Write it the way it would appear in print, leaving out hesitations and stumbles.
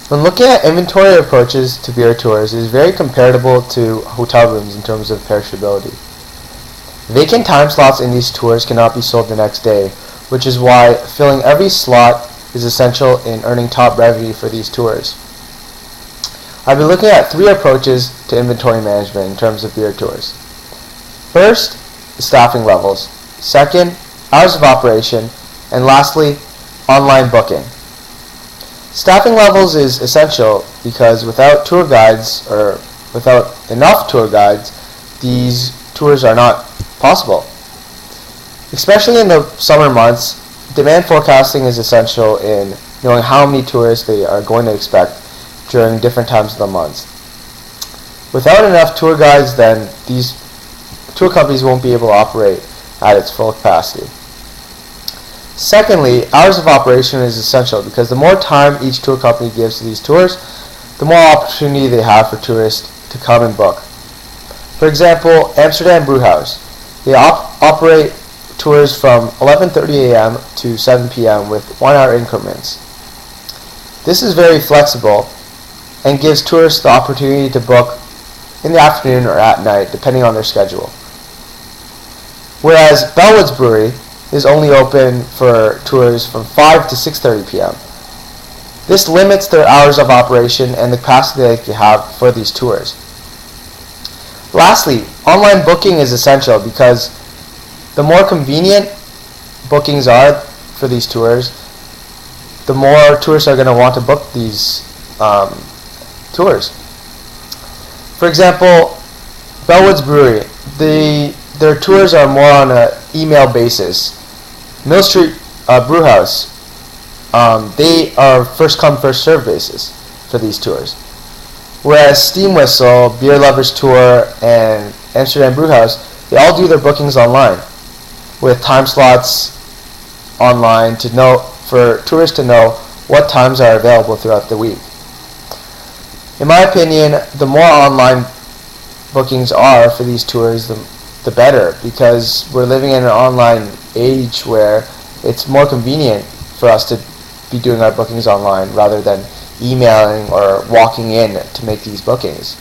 When looking at inventory approaches to beer tours, it is very comparable to hotel rooms in terms of perishability. Vacant time slots in these tours cannot be sold the next day, which is why filling every slot is essential in earning top revenue for these tours. I'll be looking at 3 approaches to inventory management in terms of beer tours. First, staffing levels. Second, hours of operation. And lastly, online booking. Staffing levels is essential because without tour guides, or without enough tour guides, these tours are not possible. Especially in the summer months, demand forecasting is essential in knowing how many tourists they are going to expect during different times of the month. Without enough tour guides, then these tour companies won't be able to operate at its full capacity. Secondly, hours of operation is essential because the more time each tour company gives to these tours, the more opportunity they have for tourists to come and book. For example, Amsterdam Brewhouse. They operate tours from 11:30 a.m. to 7 p.m. with 1-hour increments. This is very flexible and gives tourists the opportunity to book in the afternoon or at night, depending on their schedule. Whereas Bellwoods Brewery is only open for tours from 5 to 6:30 p.m. This limits their hours of operation and the capacity they can have for these tours. Lastly, online booking is essential because the more convenient bookings are for these tours, the more tourists are going to want to book these tours. For example, Bellwoods Brewery, their tours are more on an email basis. Mill Street Brewhouse, they are first come first serve basis for these tours. Whereas Steam Whistle, Beer Lovers Tour, and Amsterdam Brewhouse, they all do their bookings online with time slots online to know for tourists to know what times are available throughout the week. In my opinion, the more online bookings are for these tours, the better, because we're living in an online age where it's more convenient for us to be doing our bookings online rather than emailing or walking in to make these bookings.